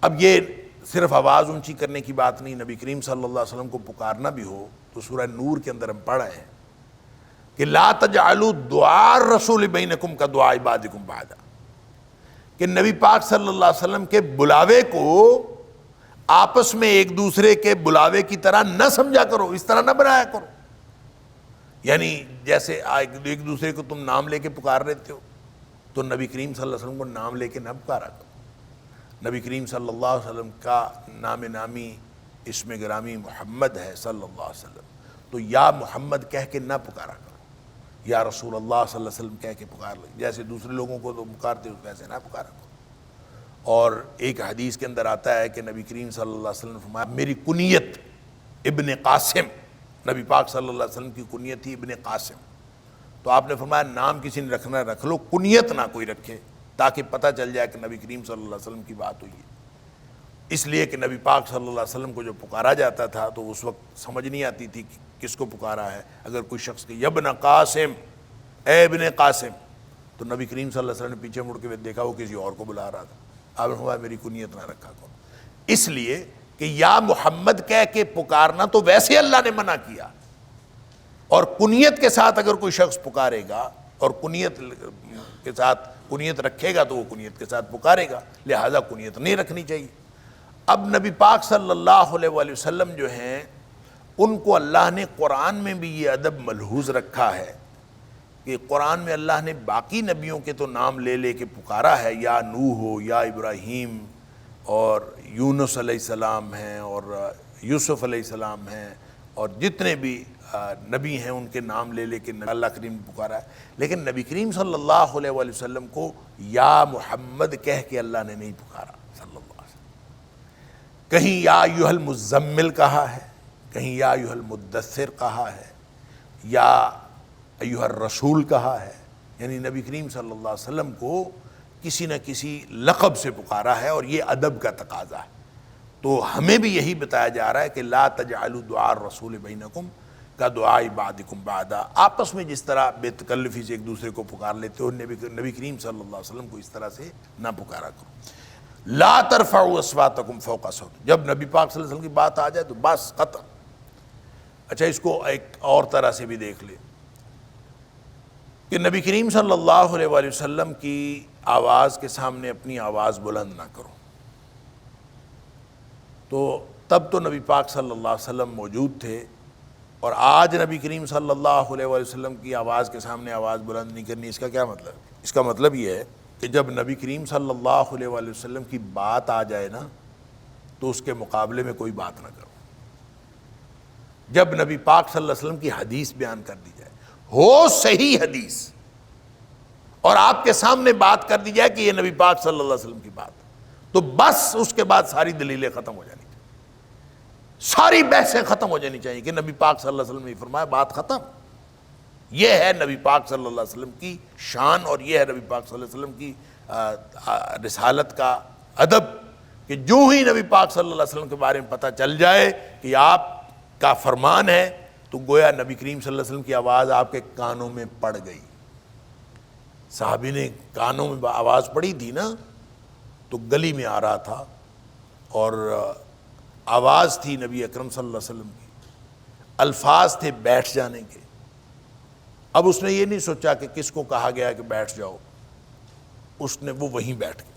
اب یہ صرف آواز اونچی کرنے کی بات نہیں، نبی کریم صلی اللہ علیہ وسلم کو پکارنا بھی ہو تو سورہ نور کے اندر ہم پڑھ رہے ہیں کہ لا تجعلوا دعاء الرسول بینکم کدعاء بعضکم بعضا، کہ نبی پاک صلی اللہ علیہ وسلم کے بلاوے کو آپس میں ایک دوسرے کے بلاوے کی طرح نہ سمجھا کرو، اس طرح نہ بنایا کرو. یعنی جیسے ایک دوسرے کو تم نام لے کے پکار لیتے ہو تو نبی کریم صلی اللہ علیہ وسلم کو نام لے کے نہ پکارا کرو. نبی کریم صلی اللہ علیہ وسلم کا نام نامی اسم گرامی محمد ہے صلی اللہ علیہ وسلم، تو یا محمد کہہ کے نہ پکارا کرو، یا رسول اللہ صلی اللہ علیہ وسلم کہہ کے پکار لو. جیسے دوسرے لوگوں کو تو پکارتے ہو ویسے نہ پکارا کرو. اور ایک حدیث کے اندر آتا ہے کہ نبی کریم صلی اللہ علیہ وسلم نے فرمایا میری کنیت ابن قاسم، نبی پاک صلی اللہ علیہ وسلم کی کنیت تھی ابن قاسم، تو آپ نے فرمایا نام کسی نے رکھنا رکھ لو، کنیت نہ کوئی رکھے تاکہ پتہ چل جائے کہ نبی کریم صلی اللہ علیہ وسلم کی بات ہوئی ہے. اس لیے کہ نبی پاک صلی اللہ علیہ وسلم کو جو پکارا جاتا تھا تو اس وقت سمجھ نہیں آتی تھی کہ کس کو پکارا ہے. اگر کوئی شخص کہ ابن قاسم، اے ابن قاسم، تو نبی کریم صلی اللہ علیہ وسلم نے پیچھے مڑ کے دیکھا وہ کسی اور کو بلا رہا تھا. آپ نے فرمایا میری کنیت نہ رکھا کرو، اس لیے کہ یا محمد کہہ کے پکارنا تو ویسے اللہ نے منع کیا، اور کنیت کے ساتھ اگر کوئی شخص پکارے گا اور کنیت کے ساتھ کنیت رکھے گا تو وہ کنیت کے ساتھ پکارے گا، لہذا کنیت نہیں رکھنی چاہیے. اب نبی پاک صلی اللہ علیہ وآلہ وسلم جو ہیں ان کو اللہ نے قرآن میں بھی یہ ادب ملحوظ رکھا ہے کہ قرآن میں اللہ نے باقی نبیوں کے تو نام لے لے کے پکارا ہے، یا نوح ہو، یا ابراہیم اور یونس علیہ السلام ہیں اور یوسف علیہ السلام ہیں، اور جتنے بھی نبی ہیں ان کے نام لے لے کے اللہ کریم نے پکارا ہے. لیکن نبی کریم صلی اللہ علیہ وآلہ وسلم کو یا محمد کہہ کے اللہ نے نہیں پکارا صلی اللہ علیہ وسلم. کہیں یا ایھا المزمل کہا ہے، کہیں یا ایھا المدثر کہا ہے، یا ایھا الرسول کہا ہے. یعنی نبی کریم صلی اللہ علیہ وسلم کو کسی نہ کسی لقب سے پکارا ہے، اور یہ ادب کا تقاضا ہے. تو ہمیں بھی یہی بتایا جا رہا ہے کہ لا تجعلوا دعاء الرسول بینکم کدعاء بعضکم بعضا، آپس میں جس طرح بے تکلفی سے ایک دوسرے کو پکار لیتے ہو نبی کریم صلی اللہ علیہ وسلم کو اس طرح سے نہ پکارا کرو. لا ترفعوا اصواتکم فوق صوت، جب نبی پاک صلی اللہ علیہ وسلم کی بات آ جائے تو بس ختم. اچھا اس کو ایک اور طرح سے بھی دیکھ لیں کہ نبی کریم صلی اللہ علیہ وآلہ وسلم کی آواز کے سامنے اپنی آواز بلند نہ کرو. تو تب تو نبی پاک صلی اللہ علیہ وسلم موجود تھے، اور آج نبی کریم صلی اللہ علیہ وآلہ وسلم کی آواز کے سامنے آواز بلند نہیں کرنی. اس کا کیا مطلب؟ اس کا مطلب یہ ہے کہ جب نبی کریم صلی اللہ علیہ وآلہ وسلم کی بات آ جائے نا تو اس کے مقابلے میں کوئی بات نہ کرو. جب نبی پاک صلی اللہ علیہ وسلم کی حدیث بیان کر دی جائے، ہو صحیح حدیث، اور آپ کے سامنے بات کر دی جائے کہ یہ نبی پاک صلی اللہ علیہ وسلم کی بات، تو بس اس کے بعد ساری دلیلیں ختم ہو جانی چاہیے، ساری بحثیں ختم ہو جانی چاہیے کہ نبی پاک صلی اللہ علیہ وسلم نے فرمایا، بات ختم. یہ ہے نبی پاک صلی اللہ علیہ وسلم کی شان، اور یہ ہے نبی پاک صلی اللہ علیہ وسلم کی رسالت کا ادب کہ جو ہی نبی پاک صلی اللہ علیہ وسلم کے بارے میں پتہ چل جائے کہ آپ کا فرمان ہے تو گویا نبی کریم صلی اللہ علیہ وسلم کی آواز آپ کے کانوں میں پڑ گئی. صحابی نے کانوں میں آواز پڑی تھی نا، تو گلی میں آ رہا تھا اور آواز تھی نبی اکرم صلی اللہ علیہ وسلم کی، الفاظ تھے بیٹھ جانے کے. اب اس نے یہ نہیں سوچا کہ کس کو کہا گیا کہ بیٹھ جاؤ، اس نے وہ وہیں بیٹھ گیا.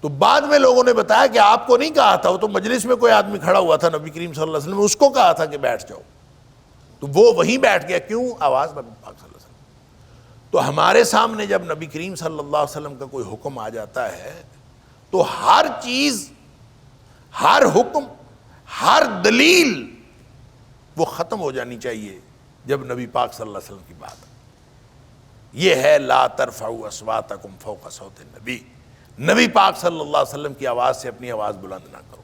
تو بعد میں لوگوں نے بتایا کہ آپ کو نہیں کہا تھا، وہ تو مجلس میں کوئی آدمی کھڑا ہوا تھا نبی کریم صلی اللہ علیہ وسلم، اس کو کہا تھا کہ بیٹھ جاؤ، تو وہ وہیں بیٹھ گیا. کیوں؟ آواز نبی پاک صلی اللہ علیہ وسلم. تو ہمارے سامنے جب نبی کریم صلی اللہ علیہ وسلم کا کوئی حکم آ جاتا ہے تو ہر چیز، ہر حکم، ہر دلیل وہ ختم ہو جانی چاہیے جب نبی پاک صلی اللہ علیہ وسلم کی بات. یہ ہے لا ترفعوا اصواتکم فوق صوت النبی، نبی پاک صلی اللہ علیہ وسلم کی آواز سے اپنی آواز بلند نہ کرو.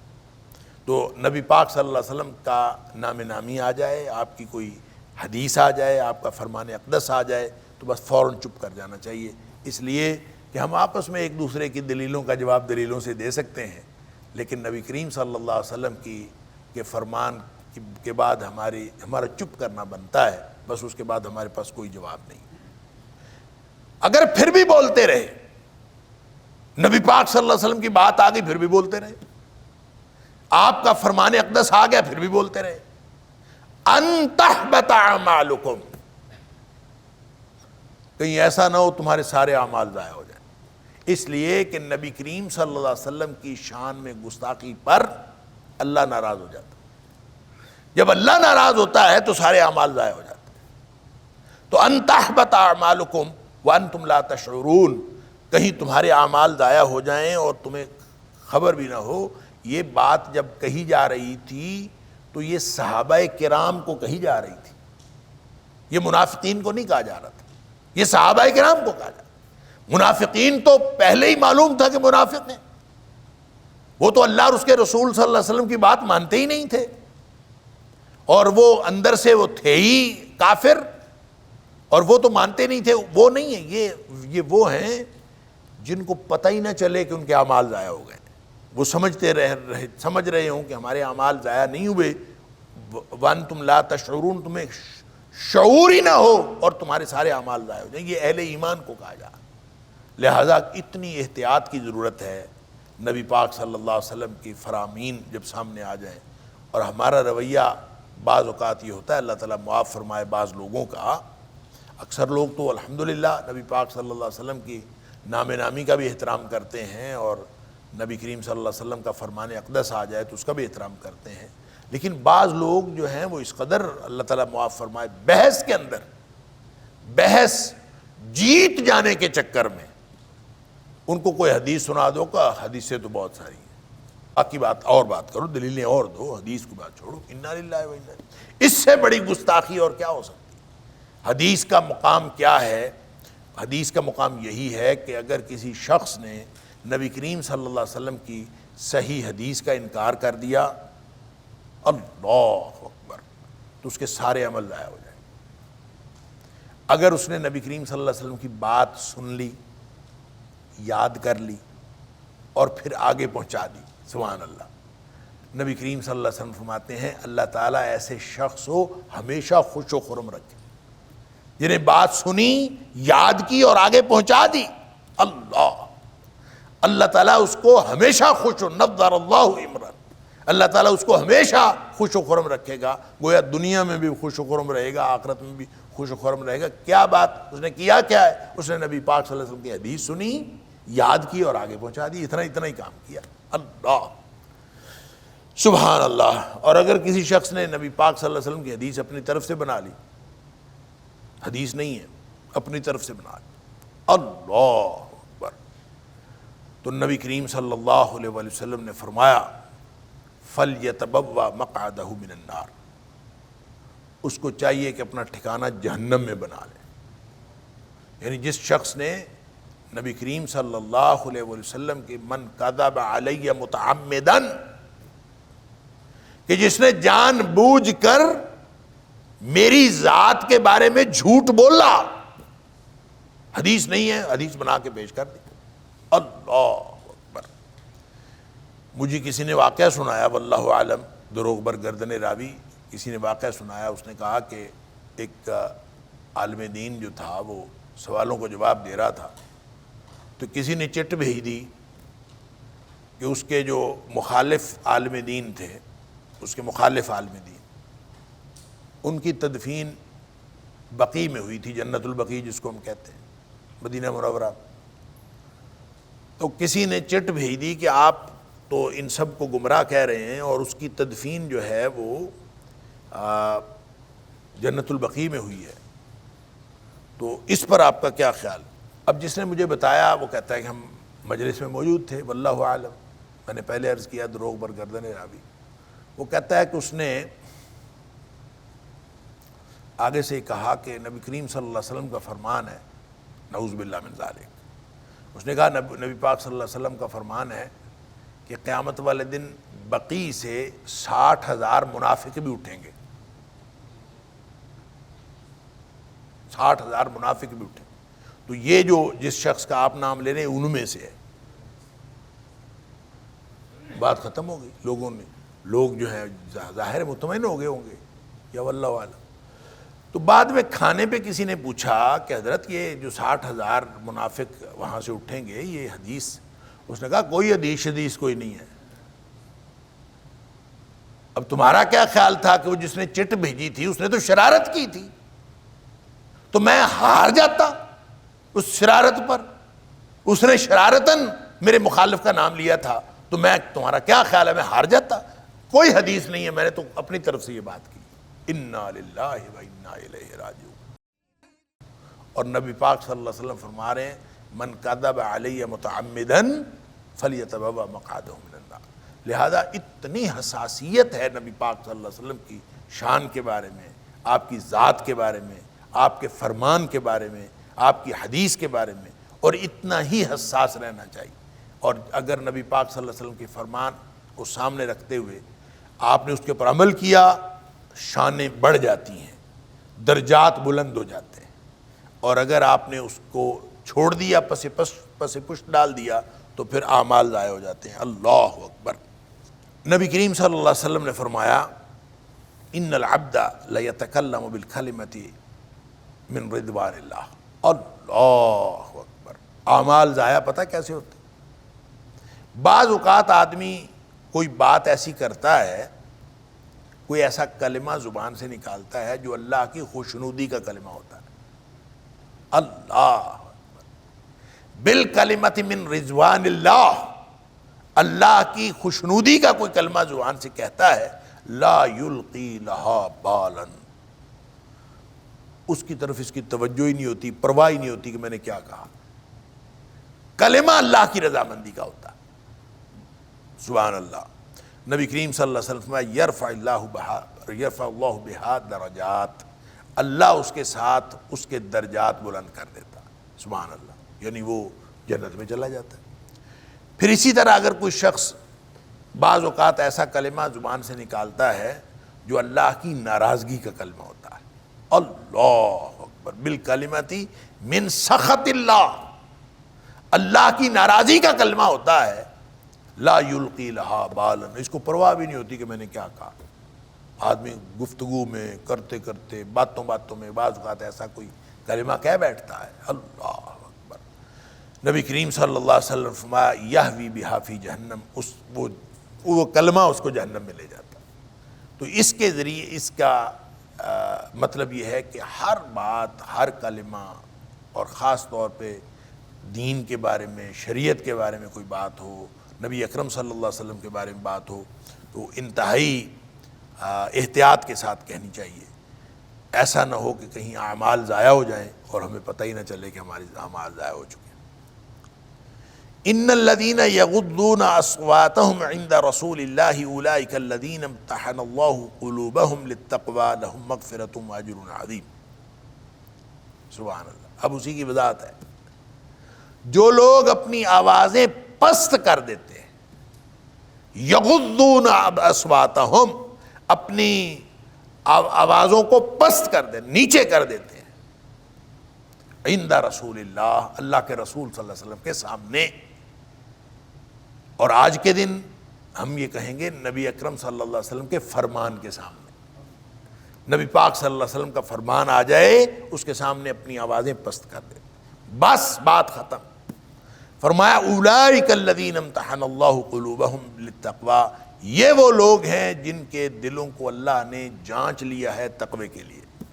تو نبی پاک صلی اللہ علیہ وسلم کا نام نامی آ جائے، آپ کی کوئی حدیث آ جائے، آپ کا فرمان اقدس آ جائے تو بس فوراً چپ کر جانا چاہیے. اس لیے کہ ہم آپس میں ایک دوسرے کی دلیلوں کا جواب دلیلوں سے دے سکتے ہیں، لیکن نبی کریم صلی اللہ علیہ وسلم کے فرمان کے بعد ہمارا چپ کرنا بنتا ہے. بس اس کے بعد ہمارے پاس کوئی جواب نہیں. اگر پھر بھی بولتے رہے نبی پاک صلی اللہ علیہ وسلم کی بات آ گئی پھر بھی بولتے رہے، آپ کا فرمان اقدس آ گیا پھر بھی بولتے رہے۔ ان تحبط اعمالکم، کہیں ایسا نہ ہو تمہارے سارے اعمال ضائع ہو جائیں، اس لیے کہ نبی کریم صلی اللہ علیہ وسلم کی شان میں گستاخی پر اللہ ناراض ہو جاتا، جب اللہ ناراض ہوتا ہے تو سارے اعمال ضائع ہو جاتے ہیں۔ تو ان تحبط اعمالکم وانتم لا تشعرون، کہیں تمہارے اعمال ضائع ہو جائیں اور تمہیں خبر بھی نہ ہو۔ یہ بات جب کہی جا رہی تھی تو یہ صحابہ کرام کو کہی جا رہی تھی، یہ منافقین کو نہیں کہا جا رہا تھا، یہ صحابہ کرام کو کہا جا رہا۔ منافقین تو پہلے ہی معلوم تھا کہ منافق ہیں، وہ تو اللہ اور اس کے رسول صلی اللہ علیہ وسلم کی بات مانتے ہی نہیں تھے، اور وہ اندر سے وہ تھے ہی کافر، اور وہ تو مانتے نہیں تھے۔ وہ نہیں ہیں یہ وہ ہیں جن کو پتہ ہی نہ چلے کہ ان کے اعمال ضائع ہو گئے، وہ سمجھ رہے ہوں کہ ہمارے اعمال ضائع نہیں ہوئے، وانتم لا تشعرون، تمہیں شعور ہی نہ ہو اور تمہارے سارے اعمال ضائع ہو جائیں، یہ اہل ایمان کو کہا جا۔ لہذا اتنی احتیاط کی ضرورت ہے، نبی پاک صلی اللہ علیہ وسلم کی فرامین جب سامنے آ جائیں، اور ہمارا رویہ بعض اوقات یہ ہوتا ہے، اللہ تعالیٰ معاف فرمائے بعض لوگوں کا، اکثر لوگ تو الحمدللہ نبی پاک صلی اللہ علیہ وسلم کی نام نامی کا بھی احترام کرتے ہیں، اور نبی کریم صلی اللہ علیہ وسلم کا فرمان اقدس آ جائے تو اس کا بھی احترام کرتے ہیں، لیکن بعض لوگ جو ہیں وہ اس قدر اللہ تعالیٰ معاف فرمائے بحث کے اندر، بحث جیت جانے کے چکر میں ان کو کوئی حدیث سنا دو کہ حدیثیں تو بہت ساری ہیں، باقی بات اور بات کرو، دلیلیں اور دو، حدیث کی بات چھوڑو، انا للہ و انا الیہ۔ اس سے بڑی گستاخی اور کیا ہو سکتی؟ حدیث کا مقام کیا ہے؟ حدیث کا مقام یہی ہے کہ اگر کسی شخص نے نبی کریم صلی اللہ علیہ وسلم کی صحیح حدیث کا انکار کر دیا، اللہ اکبر، تو اس کے سارے عمل ضائع ہو جائیں۔ اگر اس نے نبی کریم صلی اللہ علیہ وسلم کی بات سن لی، یاد کر لی اور پھر آگے پہنچا دی، سبحان اللہ، نبی کریم صلی اللہ علیہ وسلم فرماتے ہیں اللہ تعالیٰ ایسے شخص کو ہمیشہ خوش و خرم رکھے، جنہیں بات سنی، یاد کی اور آگے پہنچا دی، اللہ تعالیٰ اس کو ہمیشہ خوش و نظر اللہ عمران، اللہ تعالیٰ اس کو ہمیشہ خوش و خرم رکھے گا، گویا دنیا میں بھی خوش و خرم رہے گا، آخرت میں بھی خوش و خرم رہے گا۔ کیا بات اس نے کیا؟ کیا ہے؟ اس نے نبی پاک صلی اللہ علیہ وسلم کی حدیث سنی، یاد کی اور آگے پہنچا دی، اتنا ہی کام کیا، اللہ سبحان اللہ۔ اور اگر کسی شخص نے نبی پاک صلی اللہ علیہ وسلم کی حدیث اپنی طرف سے بنا لی، حدیث نہیں ہے، اپنی طرف سے بنا لی، اللہ اکبر، تو نبی کریم صلی اللہ علیہ وآلہ وسلم نے فرمایا فَلْيَتَبَوَّأْ مَقْعَدَهُ مِنَ النَّارِ، اس کو چاہیے کہ اپنا ٹھکانہ جہنم میں بنا لے۔ یعنی جس شخص نے نبی کریم صلی اللہ علیہ وآلہ وسلم کی من کذب علی متعمدن، کہ جس نے جان بوجھ کر میری ذات کے بارے میں جھوٹ بولا، حدیث نہیں ہے، حدیث بنا کے پیش کر دی، اللہ اکبر۔ مجھے کسی نے واقعہ سنایا، واللہ عالم، دروغ بر گردن راوی، کسی نے واقعہ سنایا، اس نے کہا کہ ایک عالم دین جو تھا وہ سوالوں کو جواب دے رہا تھا، تو کسی نے چٹ بھیج دی کہ اس کے جو مخالف عالم دین تھے، اس کے مخالف عالم دین، ان کی تدفین بقیع میں ہوئی تھی، جنت البقیع جس کو ہم کہتے ہیں، مدینہ منورہ۔ تو کسی نے چٹ بھیج دی کہ آپ تو ان سب کو گمراہ کہہ رہے ہیں، اور اس کی تدفین جو ہے وہ جنت البقیع میں ہوئی ہے، تو اس پر آپ کا کیا خیال؟ اب جس نے مجھے بتایا وہ کہتا ہے کہ ہم مجلس میں موجود تھے، واللہ عالم، میں نے پہلے عرض کیا دروغ بر گردن راوی، وہ کہتا ہے کہ اس نے آگے سے کہا کہ نبی کریم صلی اللہ علیہ وسلم کا فرمان ہے، نعوذ باللہ من ذالک، اس نے کہا نبی پاک صلی اللہ علیہ وسلم کا فرمان ہے کہ قیامت والے دن بقیع سے 60,000 منافق بھی اٹھیں گے، 60,000 منافق بھی اٹھیں گے، تو یہ جو جس شخص کا آپ نام لے رہے ہیں ان میں سے ہے۔ بات ختم ہو گئی، لوگ جو ہیں ظاہر مطمئن ہو گئے ہوں گے، یا واللہ عالم۔ تو بعد میں کھانے پہ کسی نے پوچھا کہ حضرت یہ جو 60,000 منافق وہاں سے اٹھیں گے، یہ حدیث اس نے کہا کوئی حدیث کوئی نہیں ہے۔ اب تمہارا کیا خیال تھا کہ وہ جس نے چٹ بھیجی تھی اس نے تو شرارت کی تھی، تو میں ہار جاتا اس شرارت پر، اس نے شرارتاً میرے مخالف کا نام لیا تھا، تو میں تمہارا کیا خیال ہے میں ہار جاتا؟ کوئی حدیث نہیں ہے، میں نے تو اپنی طرف سے یہ بات کی۔ انا للہ و انا الیہ راجعون۔ اور نبی پاک صلی اللہ علیہ وسلم فرما رہے ہیں من کذب علی متعمدا فلیتبوأ مقعدہ من النار۔ لہذا اتنی حساسیت ہے نبی پاک صلی اللہ علیہ وسلم کی شان کے بارے میں، آپ کی ذات کے بارے میں، آپ کے فرمان کے بارے میں، آپ کی حدیث کے بارے میں، اور اتنا ہی حساس رہنا چاہیے۔ اور اگر نبی پاک صلی اللہ علیہ وسلم کے فرمان کو سامنے رکھتے ہوئے آپ نے اس کے اوپر عمل کیا، شانیں بڑھ جاتی ہیں، درجات بلند ہو جاتے ہیں۔ اور اگر آپ نے اس کو چھوڑ دیا، پس پشت ڈال دیا، تو پھر اعمال ضائع ہو جاتے ہیں۔ اللہ اکبر۔ نبی کریم صلی اللہ علیہ وسلم نے فرمایا ان العبد لیتکلم بالکلمۃ من رضوان اللہ۔ اللہ اکبر۔ اعمال ضائع پتہ کیسے ہوتے؟ بعض اوقات آدمی کوئی بات ایسی کرتا ہے، کوئی ایسا کلمہ زبان سے نکالتا ہے جو اللہ کی خوشنودی کا کلمہ ہوتا ہے۔ اللہ بالکلمۃ من رضوان اللہ، اللہ کی خوشنودی کا کوئی کلمہ زبان سے کہتا ہے، لا یلقی لہا بالا، اس کی طرف اس کی توجہ ہی نہیں ہوتی، پرواہ ہی نہیں ہوتی کہ میں نے کیا کہا۔ کلمہ اللہ کی رضامندی کا ہوتا ہے۔ سبحان اللہ۔ نبی کریم صلی اللہ علیہ وسلم فرمایا یرفع اللہ بہا درجات، اللہ اس کے ساتھ اس کے درجات بلند کر دیتا۔ سبحان اللہ۔ یعنی وہ جنت میں چلا جاتا ہے۔ پھر اسی طرح اگر کوئی شخص بعض اوقات ایسا کلمہ زبان سے نکالتا ہے جو اللہ کی ناراضگی کا کلمہ ہوتا ہے، اللہ اکبر، بالکلمۃ من سخط اللہ، اللہ کی ناراضی کا کلمہ ہوتا ہے، لا یلقی لہا بالا، اس کو پرواہ بھی نہیں ہوتی کہ میں نے کیا کہا۔ آدمی گفتگو میں کرتے کرتے باتوں میں بعض اوقات ایسا کوئی کلمہ کہہ بیٹھتا ہے، اللہ اکبر۔ نبی کریم صلی اللہ علیہ وسلم فرمایا یہوی بہا فی جہنم، وہ کلمہ اس کو جہنم میں لے جاتا۔ تو اس کے ذریعے اس کا مطلب یہ ہے کہ ہر بات، ہر کلمہ، اور خاص طور پہ دین کے بارے میں، شریعت کے بارے میں کوئی بات ہو، نبی اکرم صلی اللہ علیہ وسلم کے بارے میں بات ہو، تو انتہائی احتیاط کے ساتھ کہنی چاہیے۔ ایسا نہ ہو کہ کہیں اعمال ضائع ہو جائیں اور ہمیں پتہ ہی نہ چلے کہ ہمارے اعمال ضائع ہو چکے ہیں۔ ان الذین یغضون اصواتهم عند رسول اللہ اولئک الذین امتحن اللہ قلوبهم للتقوی لهم مغفرۃ واجر عظیم۔ سبحان اللہ۔ اب اسی کی وضاحت ہے، جو لوگ اپنی آوازیں پست کر دیتے ہیں، یغضون اصواتهم، اپنی آوازوں کو پست کر دیں، نیچے کر دیتے ہیں، عند رسول اللہ، اللہ کے رسول صلی اللہ علیہ وسلم کے سامنے۔ اور آج کے دن ہم یہ کہیں گے نبی اکرم صلی اللہ علیہ وسلم کے فرمان کے سامنے، نبی پاک صلی اللہ علیہ وسلم کا فرمان آ جائے اس کے سامنے اپنی آوازیں پست کر دیں، بس بات ختم۔ فرمایا اولئک الذین امتحن اللہ قلوبہم للتقوی، یہ وہ لوگ ہیں جن کے دلوں کو اللہ نے جانچ لیا ہے تقوی کے لیے،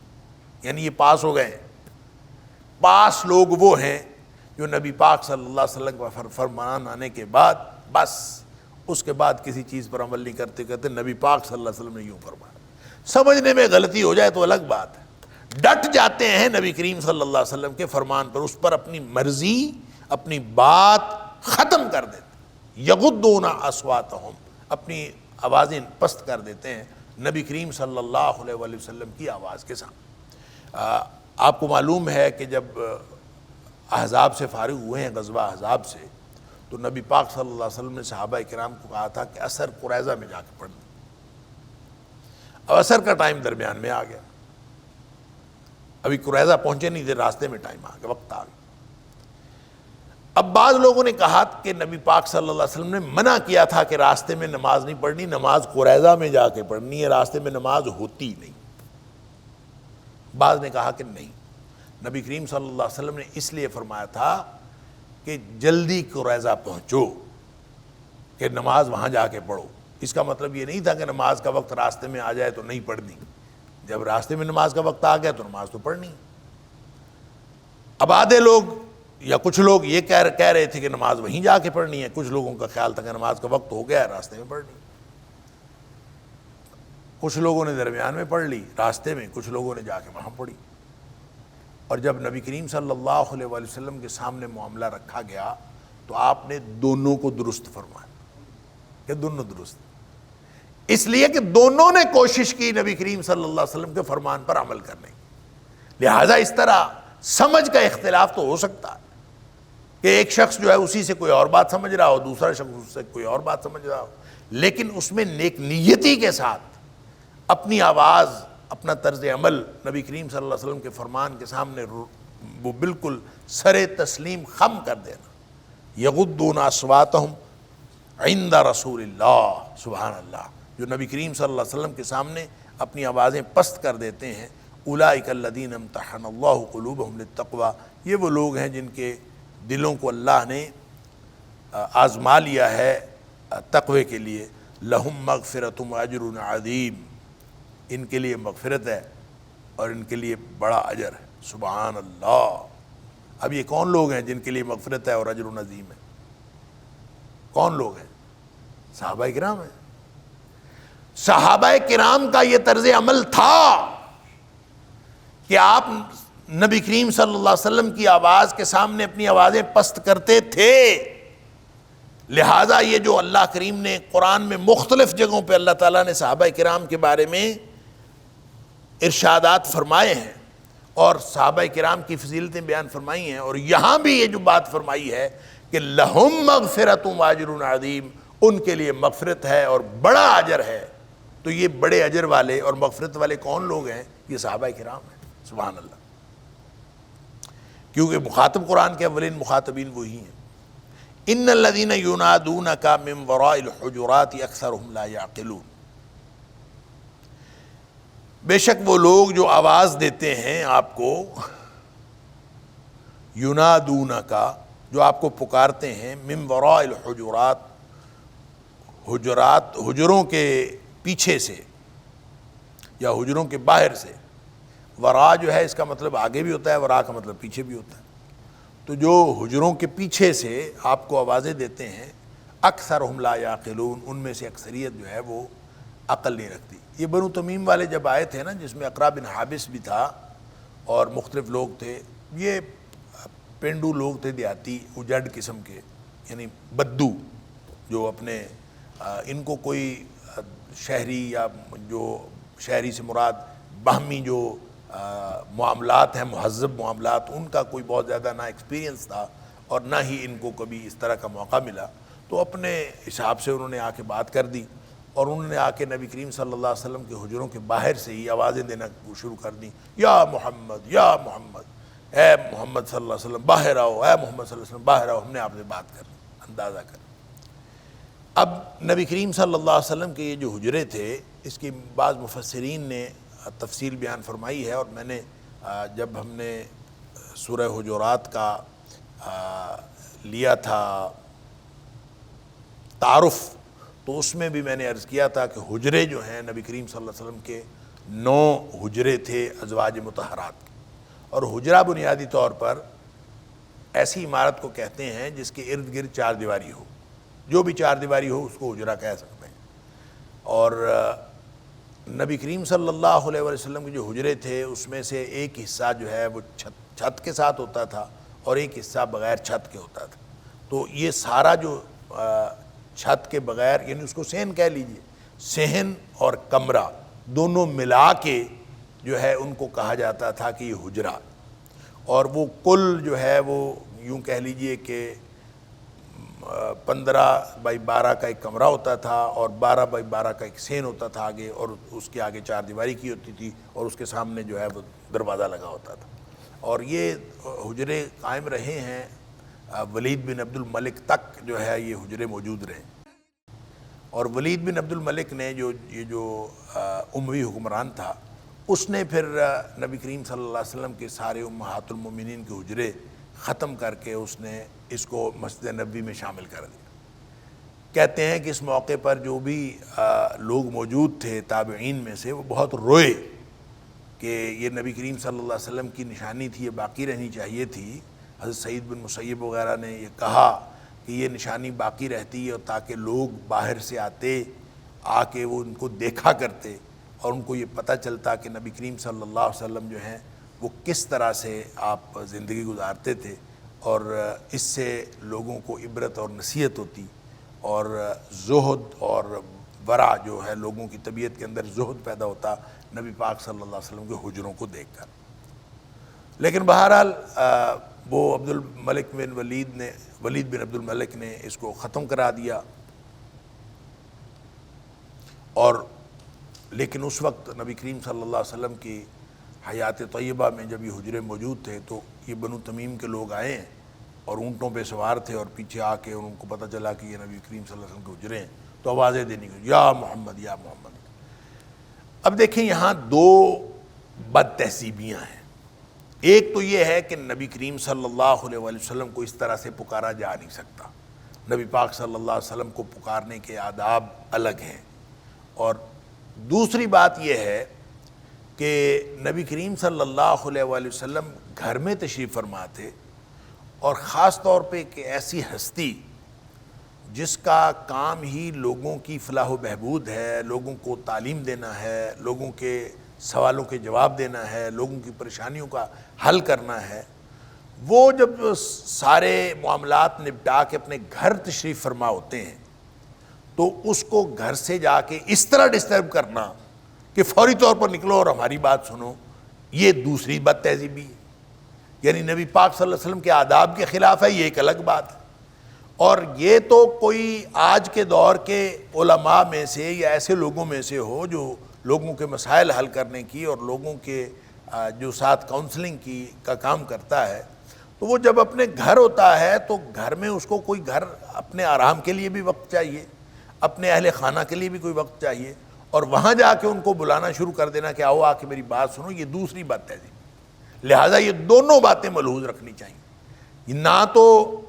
یعنی یہ پاس ہو گئے ہیں۔ پاس لوگ وہ ہیں جو نبی پاک صلی اللہ علیہ وسلم کا فرمان آنے کے بعد بس اس کے بعد کسی چیز پر عمل نہیں کرتے نبی پاک صلی اللہ علیہ وسلم نے یوں فرمایا۔ سمجھنے میں غلطی ہو جائے تو الگ بات ہے، ڈٹ جاتے ہیں نبی کریم صلی اللہ علیہ وسلم کے فرمان پر، اس پر اپنی مرضی، اپنی بات ختم کر دیتے، یغضون اصواتہم، اپنی آوازیں پست کر دیتے ہیں نبی کریم صلی اللہ علیہ وآلہ وسلم کی آواز کے سامنے۔ آپ کو معلوم ہے کہ جب احزاب سے فارغ ہوئے ہیں، غزوہ احزاب سے، تو نبی پاک صلی اللہ علیہ وسلم نے صحابہ کرام کو کہا تھا کہ عصر قریظہ میں جا کے پڑھنا۔ اب عصر کا ٹائم درمیان میں آ گیا، ابھی قریظہ پہنچے نہیں تھے، راستے میں ٹائم آ گیا، وقت آ گیا۔ اب بعض لوگوں نے کہا کہ نبی پاک صلی اللہ علیہ وسلم نے منع کیا تھا کہ راستے میں نماز نہیں پڑھنی، نماز قریظہ میں جا کے پڑھنی ہے، راستے میں نماز ہوتی نہیں۔ بعض نے کہا کہ نہیں، نبی کریم صلی اللہ علیہ وسلم نے اس لیے فرمایا تھا کہ جلدی قریظہ پہنچو، کہ نماز وہاں جا کے پڑھو۔ اس کا مطلب یہ نہیں تھا کہ نماز کا وقت راستے میں آ جائے تو نہیں پڑھنی، جب راستے میں نماز کا وقت آ گیا تو نماز تو پڑھنی۔ اب آدھے لوگ یا کچھ لوگ یہ کہہ رہے تھے کہ نماز وہیں جا کے پڑھنی ہے، کچھ لوگوں کا خیال تھا کہ نماز کا وقت ہو گیا ہے راستے میں پڑھنی۔ کچھ لوگوں نے درمیان میں پڑھ لی راستے میں، کچھ لوگوں نے جا کے وہاں پڑھی۔ اور جب نبی کریم صلی اللہ علیہ وآلہ وسلم کے سامنے معاملہ رکھا گیا تو آپ نے دونوں کو درست فرمایا کہ دونوں درست، اس لیے کہ دونوں نے کوشش کی نبی کریم صلی اللہ علیہ وسلم کے فرمان پر عمل کرنے کی۔ لہٰذا اس طرح سمجھ کا اختلاف تو ہو سکتا ہے کہ ایک شخص جو ہے اسی سے کوئی اور بات سمجھ رہا ہو، دوسرا شخص اس سے کوئی اور بات سمجھ رہا ہو، لیکن اس میں نیک نیتی کے ساتھ اپنی آواز، اپنا طرز عمل نبی کریم صلی اللہ علیہ وسلم کے فرمان کے سامنے وہ بالکل سر تسلیم خم کر دینا۔ یغضون اصواتہم عند رسول اللہ، سبحان اللہ، جو نبی کریم صلی اللہ علیہ وسلم کے سامنے اپنی آوازیں پست کر دیتے ہیں۔ اولئک الذین امتحن اللہ قلوبہم للتقوی، یہ وہ لوگ ہیں جن کے دلوں کو اللہ نے آزما لیا ہے تقوی کے لیے۔ لہم مغفرۃ واجر عظیم، ان کے لیے مغفرت ہے اور ان کے لیے بڑا اجر ہے۔ سبحان اللہ۔ اب یہ کون لوگ ہیں جن کے لیے مغفرت ہے اور اجر عظیم ہے؟ کون لوگ ہیں؟ صحابہ کرام ہیں۔ صحابہ کرام کا یہ طرز عمل تھا کہ آپ نبی کریم صلی اللہ علیہ وسلم کی آواز کے سامنے اپنی آوازیں پست کرتے تھے۔ لہٰذا یہ جو اللہ کریم نے قرآن میں مختلف جگہوں پہ اللہ تعالیٰ نے صحابہ کرام کے بارے میں ارشادات فرمائے ہیں اور صحابہ کرام کی فضیلتیں بیان فرمائی ہیں، اور یہاں بھی یہ جو بات فرمائی ہے کہ لہم مغفرۃ واجر عظیم، ان کے لیے مغفرت ہے اور بڑا اجر ہے، تو یہ بڑے اجر والے اور مغفرت والے کون لوگ ہیں؟ یہ صحابہ کرام ہیں۔ سبحان اللہ۔ کیونکہ مخاطب قرآن کے اولین مخاطبین وہی ہیں۔ ان الذین ینادونک من وراء الحجرات اکثرهم لا یعقلون، بے شک وہ لوگ جو آواز دیتے ہیں آپ کو، ینادونک، جو آپ کو پکارتے ہیں، من وراء الحجرات، حجروں کے پیچھے سے یا حجروں کے باہر سے۔ ورا جو ہے اس کا مطلب آگے بھی ہوتا ہے، ورا کا مطلب پیچھے بھی ہوتا ہے۔ تو جو حجروں کے پیچھے سے آپ کو آوازیں دیتے ہیں، اکثرہم لا یعقلون، ان میں سے اکثریت جو ہے وہ عقل نہیں رکھتی۔ یہ بنو تمیم والے جب آئے تھے نا، جس میں اقرا بن حابس بھی تھا اور مختلف لوگ تھے، یہ پینڈو لوگ تھے، دیہاتی اجڑ قسم کے، یعنی بدو، جو اپنے ان کو کوئی شہری یا جو شہری سے مراد باہمی جو معاملات ہیں، مہذب معاملات، ان کا کوئی بہت زیادہ نہ ایکسپیرینس تھا اور نہ ہی ان کو کبھی اس طرح کا موقع ملا، تو اپنے حساب سے انہوں نے آ کے بات کر دی اور انہوں نے آ کے نبی کریم صلی اللہ علیہ وسلم کے حجروں کے باہر سے ہی آوازیں دینا شروع کر دیں، یا محمد یا محمد، اے محمد صلی اللہ علیہ وسلم باہر آؤ، اے محمد صلی اللہ علیہ وسلم باہر آؤ، ہم نے آپ سے بات کرنی، اندازہ کر۔ اب نبی کریم صلی اللہ علیہ وسلم کے یہ جو حجرے تھے، اس کی بعض مفسرین نے تفصیل بیان فرمائی ہے، اور میں نے جب ہم نے سورہ حجرات کا لیا تھا تعارف، تو اس میں بھی میں نے عرض کیا تھا کہ حجرے جو ہیں نبی کریم صلی اللہ علیہ وسلم کے 9 حجرے تھے ازواج مطہرات کے، اور حجرہ بنیادی طور پر ایسی عمارت کو کہتے ہیں جس کے ارد گرد 4 دیواری ہو، جو بھی 4 دیواری ہو اس کو حجرہ کہہ سکتے ہیں۔ اور نبی کریم صلی اللہ علیہ وسلم کے جو حجرے تھے، اس میں سے ایک حصہ جو ہے وہ چھت کے ساتھ ہوتا تھا اور ایک حصہ بغیر چھت کے ہوتا تھا۔ تو یہ سارا جو چھت کے بغیر، یعنی اس کو صحن کہہ لیجئے، صحن اور کمرہ دونوں ملا کے جو ہے ان کو کہا جاتا تھا کہ یہ حجرہ، اور وہ کل جو ہے وہ یوں کہہ لیجئے کہ 15x12 کا ایک کمرہ ہوتا تھا اور 12x12 کا ایک صحن ہوتا تھا آگے، اور اس کے آگے 4 دیواری کی ہوتی تھی اور اس کے سامنے جو ہے وہ دروازہ لگا ہوتا تھا۔ اور یہ حجرے قائم رہے ہیں، ولید بن عبد الملک تک جو ہے یہ حجرے موجود رہے، اور ولید بن عبد الملک نے یہ جو اموی حکمران تھا، اس نے پھر نبی کریم صلی اللہ علیہ وسلم کے سارے امہات المومنین کے حجرے ختم کر کے اس نے اس کو مسجد نبوی میں شامل کر دیا۔ کہتے ہیں کہ اس موقع پر جو بھی لوگ موجود تھے تابعین میں سے، وہ بہت روئے کہ یہ نبی کریم صلی اللہ علیہ وسلم کی نشانی تھی، یہ باقی رہنی چاہیے تھی۔ حضرت سعید بن مسیب وغیرہ نے یہ کہا کہ یہ نشانی باقی رہتی اور تاکہ لوگ باہر سے آتے، آ کے وہ ان کو دیکھا کرتے اور ان کو یہ پتہ چلتا کہ نبی کریم صلی اللہ علیہ وسلم جو ہیں وہ کس طرح سے آپ زندگی گزارتے تھے، اور اس سے لوگوں کو عبرت اور نصیحت ہوتی، اور زہد اور ورع جو ہے لوگوں کی طبیعت کے اندر زہد پیدا ہوتا نبی پاک صلی اللہ علیہ وسلم کے حجروں کو دیکھ کر۔ لیکن بہرحال وہ ولید بن عبد الملک نے اس کو ختم کرا دیا، اور لیکن اس وقت نبی کریم صلی اللہ علیہ وسلم کی حیات طیبہ میں جب یہ حجرے موجود تھے تو یہ بنو تمیم کے لوگ آئے ہیں اور اونٹوں پہ سوار تھے، اور پیچھے آ کے ان کو پتہ چلا کہ یہ نبی کریم صلی اللہ علیہ وسلم کے حجرے ہیں، تو آوازیں دینی گئی، یا محمد یا محمد۔ اب دیکھیں یہاں دو بد تہذیبیاں ہیں۔ ایک تو یہ ہے کہ نبی کریم صلی اللہ علیہ وسلم کو اس طرح سے پکارا جا نہیں سکتا، نبی پاک صلی اللہ علیہ وسلم کو پکارنے کے آداب الگ ہیں۔ اور دوسری بات یہ ہے کہ نبی کریم صلی اللہ علیہ وسلم گھر میں تشریف فرما تھے، اور خاص طور پہ ایک ایسی ہستی جس کا کام ہی لوگوں کی فلاح و بہبود ہے، لوگوں کو تعلیم دینا ہے، لوگوں کے سوالوں کے جواب دینا ہے، لوگوں کی پریشانیوں کا حل کرنا ہے، وہ جب سارے معاملات نپٹا کے اپنے گھر تشریف فرما ہوتے ہیں تو اس کو گھر سے جا کے اس طرح ڈسٹرب کرنا کہ فوری طور پر نکلو اور ہماری بات سنو، یہ دوسری بد تہذیبی ہے، یعنی نبی پاک صلی اللہ علیہ وسلم کے آداب کے خلاف ہے، یہ ایک الگ بات ہے۔ اور یہ تو کوئی آج کے دور کے علماء میں سے یا ایسے لوگوں میں سے ہو جو لوگوں کے مسائل حل کرنے کی اور لوگوں کے جو ساتھ کاؤنسلنگ کی کا کام کرتا ہے، تو وہ جب اپنے گھر ہوتا ہے تو گھر میں اس کو کوئی گھر اپنے آرام کے لیے بھی وقت چاہیے، اپنے اہل خانہ کے لیے بھی کوئی وقت چاہیے، اور وہاں جا کے ان کو بلانا شروع کر دینا کہ آؤ آ کے میری بات سنو، یہ دوسری بات ہے۔ لہٰذا یہ دونوں باتیں ملحوظ رکھنی چاہیے، نہ تو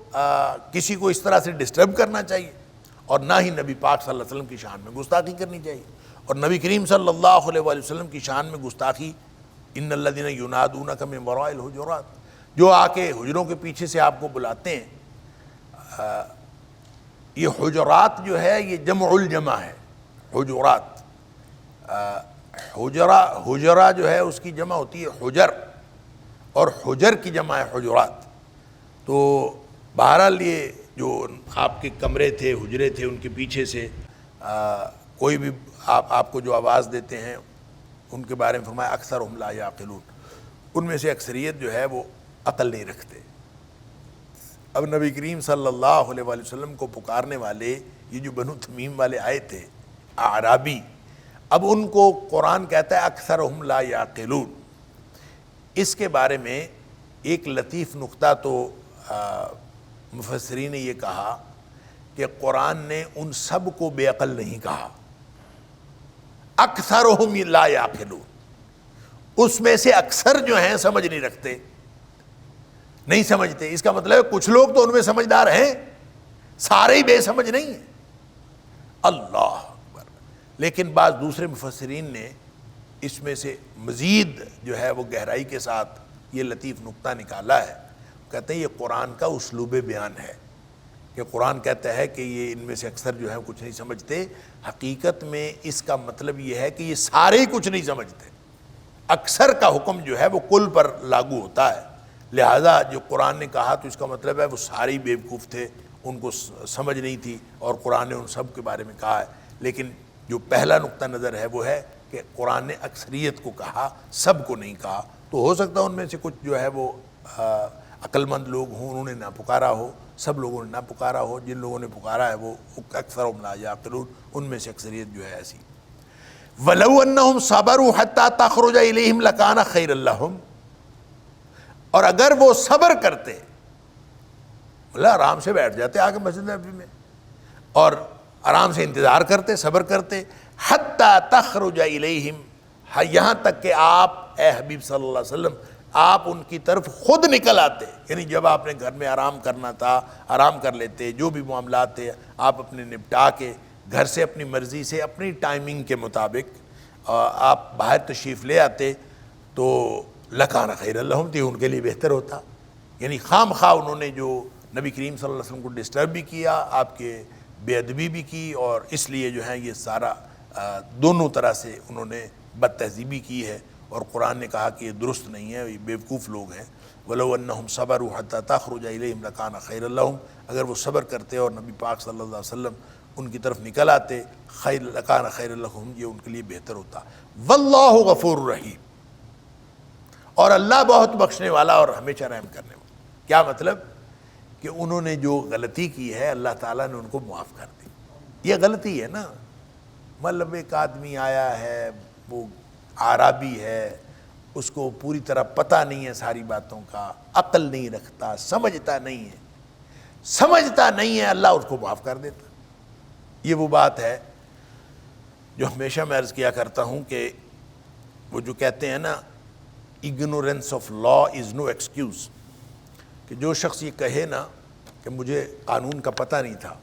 کسی کو اس طرح سے ڈسٹرب کرنا چاہیے، اور نہ ہی نبی پاک صلی اللہ علیہ وسلم کی شان میں گستاخی کرنی چاہیے۔ اور نبی کریم صلی اللہ علیہ وسلم کی شان میں گستاخی، ان الذین ینادونک من وراء الحجرات، جو آ کے حجروں کے پیچھے سے آپ کو بلاتے ہیں، یہ حجرات جو ہے یہ جمع الجمع ہے، حجرات، حجرہ جو ہے اس کی جمع ہوتی ہے حجر، اور حجر کی جمع ہے حجرات۔ تو بہرحال یہ جو آپ کے کمرے تھے، حجرے تھے، ان کے پیچھے سے کوئی بھی آپ کو جو آواز دیتے ہیں ان کے بارے میں فرمایا اکثرہم لا یعقلون، ان میں سے اکثریت جو ہے وہ عقل نہیں رکھتے۔ اب نبی کریم صلی اللہ علیہ وسلم کو پکارنے والے یہ جو بنو تمیم والے آئے تھے اعرابی، اب ان کو قرآن کہتا ہے اکثرہم لا یعقلون۔ اس کے بارے میں ایک لطیف نقطہ تو مفسرین نے یہ کہا کہ قرآن نے ان سب کو بے عقل نہیں کہا، اکثرہم لا یعقلون، اس میں سے اکثر جو ہیں سمجھ نہیں رکھتے، نہیں سمجھتے۔ اس کا مطلب ہے کچھ لوگ تو ان میں سمجھدار ہیں، سارے ہی بے سمجھ نہیں ہیں، اللہ اکبر۔ لیکن بعض دوسرے مفسرین نے اس میں سے مزید جو ہے وہ گہرائی کے ساتھ یہ لطیف نقطہ نکالا ہے، کہتے ہیں یہ قرآن کا اسلوب بیان ہے، کہ قرآن کہتا ہے کہ یہ ان میں سے اکثر جو ہے کچھ نہیں سمجھتے، حقیقت میں اس کا مطلب یہ ہے کہ یہ سارے ہی کچھ نہیں سمجھتے، اکثر کا حکم جو ہے وہ کل پر لاگو ہوتا ہے، لہذا جو قرآن نے کہا تو اس کا مطلب ہے وہ سارے ہی بیوقوف تھے، ان کو سمجھ نہیں تھی، اور قرآن نے ان سب کے بارے میں کہا ہے۔ لیکن جو پہلا نقطہ نظر ہے وہ ہے کہ قرآن نے اکثریت کو کہا، سب کو نہیں کہا۔ تو ہو سکتا ہے ان میں سے کچھ جو ہے وہ عقل مند لوگ ہوں، انہوں نے نہ پکارا ہو، سب لوگوں نے نہ پکارا ہو، جن لوگوں نے پکارا ہے وہ اکثرہم لا یعقلون، ان میں سے اکثریت جو ہے ایسی۔ وَلَوْ أَنَّهُمْ صَبَرُوا حَتَّى تَخْرُجَ إِلَيْهِمْ لَكَانَ خَيْرًا لَهُمْ، اور اگر وہ صبر کرتے، اللہ آرام سے بیٹھ جاتے آ کے مسجد نبوی میں اور آرام سے انتظار کرتے، صبر کرتے، حَتَّى تَخْرُجَ إِلَيْهِمْ، یہاں تک کہ آپ اے حبیب صلی اللہ علیہ وسلم آپ ان کی طرف خود نکل آتے، یعنی جب آپ نے گھر میں آرام کرنا تھا آرام کر لیتے، جو بھی معاملات تھے آپ اپنے نپٹا کے گھر سے اپنی مرضی سے اپنی ٹائمنگ کے مطابق آپ باہر تشریف لے آتے تو لکان خیر لہم، تھی ان کے لیے بہتر ہوتا۔ یعنی خام خواہ انہوں نے جو نبی کریم صلی اللہ علیہ وسلم کو ڈسٹرب بھی کیا، آپ کے بے ادبی بھی کی، اور اس لیے جو ہے یہ سارا دونوں طرح سے انہوں نے بد تہذیبی کی ہے، اور قرآن نے کہا کہ یہ درست نہیں ہے، یہ بیوقوف لوگ ہیں۔ وَلَوْ أَنَّهُمْ صَبَرُوا حَتَّى تَخْرُجَ إِلَيْهِمْ لَكَانَ خَيْرًا لَهُمْ، اگر وہ صبر کرتے اور نبی پاک صلی اللہ علیہ وسلم ان کی طرف نکل آتے، لَكَانَ خَيْرًا لَهُمْ، یہ ان کے لیے بہتر ہوتا۔ وَاللَّهُ غَفُورٌ رَحِيمٌ، اور اللہ بہت بخشنے والا اور ہمیشہ رحم کرنے والا۔ کیا مطلب؟ کہ انہوں نے جو غلطی کی ہے اللہ تعالیٰ نے ان کو معاف کر دی۔ یہ غلطی ہے نا، مطلب ایک آدمی آیا ہے، وہ عربی ہے، اس کو پوری طرح پتہ نہیں ہے ساری باتوں کا، عقل نہیں رکھتا، سمجھتا نہیں ہے، اللہ اس کو معاف کر دیتا۔ یہ وہ بات ہے جو ہمیشہ میں عرض کیا کرتا ہوں کہ وہ جو کہتے ہیں نا ignorance of law is no excuse، کہ جو شخص یہ کہے نا کہ مجھے قانون کا پتہ نہیں تھا،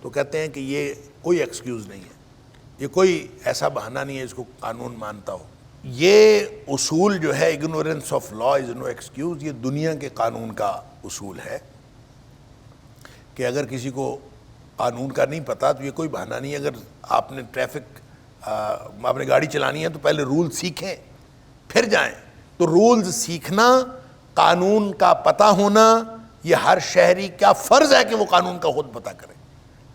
تو کہتے ہیں کہ یہ کوئی ایکسکیوز نہیں ہے، یہ کوئی ایسا بہانہ نہیں ہے اس کو قانون مانتا ہو۔ یہ اصول جو ہے ignorance of law is no excuse، یہ دنیا کے قانون کا اصول ہے کہ اگر کسی کو قانون کا نہیں پتہ تو یہ کوئی بہانہ نہیں ہے۔ اگر آپ نے آپ نے گاڑی چلانی ہے تو پہلے رول سیکھیں پھر جائیں۔ تو رولز سیکھنا، قانون کا پتہ ہونا، یہ ہر شہری کا فرض ہے کہ وہ قانون کا خود پتہ کرے۔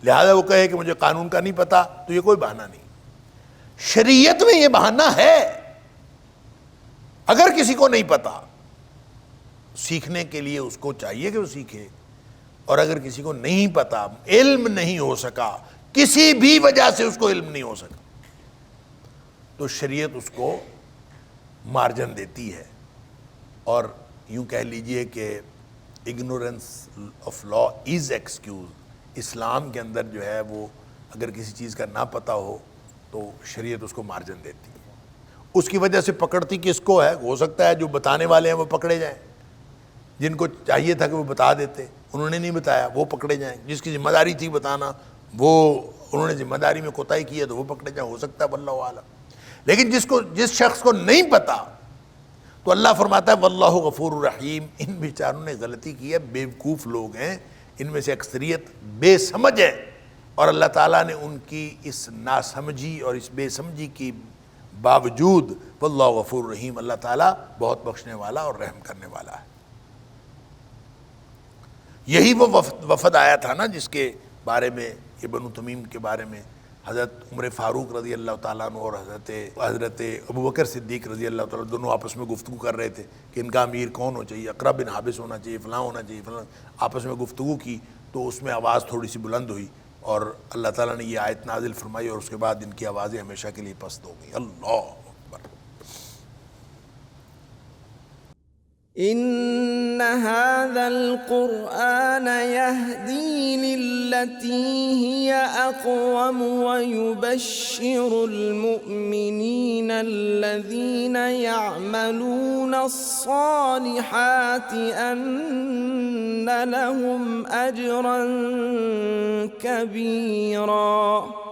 لہذا وہ کہے کہ مجھے قانون کا نہیں پتہ تو یہ کوئی بہانہ نہیں۔ شریعت میں یہ بہانہ ہے، اگر کسی کو نہیں پتہ سیکھنے کے لیے اس کو چاہیے کہ وہ سیکھے، اور اگر کسی کو نہیں پتہ، علم نہیں ہو سکا، کسی بھی وجہ سے اس کو علم نہیں ہو سکا، تو شریعت اس کو مارجن دیتی ہے۔ اور یوں کہہ لیجئے کہ ignorance of law is excuse، اسلام کے اندر جو ہے وہ اگر کسی چیز کا نہ پتہ ہو تو شریعت اس کو مارجن دیتی ہے۔ اس کی وجہ سے پکڑتی کس کو ہے؟ ہو سکتا ہے جو بتانے والے ہیں وہ پکڑے جائیں، جن کو چاہیے تھا کہ وہ بتا دیتے انہوں نے نہیں بتایا وہ پکڑے جائیں، جس کی ذمہ داری تھی بتانا وہ انہوں نے ذمہ داری میں کوتاہی کی ہے تو وہ پکڑے جائیں، ہو سکتا ہے واللہ عالم۔ لیکن جس شخص کو نہیں پتہ تو اللہ فرماتا ہے واللہ غفور الرحیم، ان بیچاروں نے غلطی کی ہے، بیوقوف لوگ ہیں، ان میں سے اکثریت بے سمجھ ہے، اور اللہ تعالیٰ نے ان کی اس ناسمجھی اور اس بے سمجھی کی باوجود واللہ غفور الرحیم، اللہ تعالیٰ بہت بخشنے والا اور رحم کرنے والا ہے۔ یہی وہ وفد آیا تھا نا جس کے بارے میں، یہ بنو تمیم کے بارے میں حضرت عمر فاروق رضی اللہ تعالیٰ عنہ اور حضرت ابوبکر صدیق رضی اللہ تعالیٰ دونوں آپس میں گفتگو کر رہے تھے کہ ان کا امیر کون ہونا چاہیے، اقرا بن حابس ہونا چاہیے، فلاں ہونا چاہیے، فلاں، آپس میں گفتگو کی تو اس میں آواز تھوڑی سی بلند ہوئی اور اللہ تعالیٰ نے یہ آیت نازل فرمائی، اور اس کے بعد ان کی آوازیں ہمیشہ کے لیے پست ہو گئیں۔ اللہ اکبر۔ ان هذا القرآن يهدي للتي هي اقوم ويبشر المؤمنين الذين يعملون الصالحات ان لهم اجرا كبيرا۔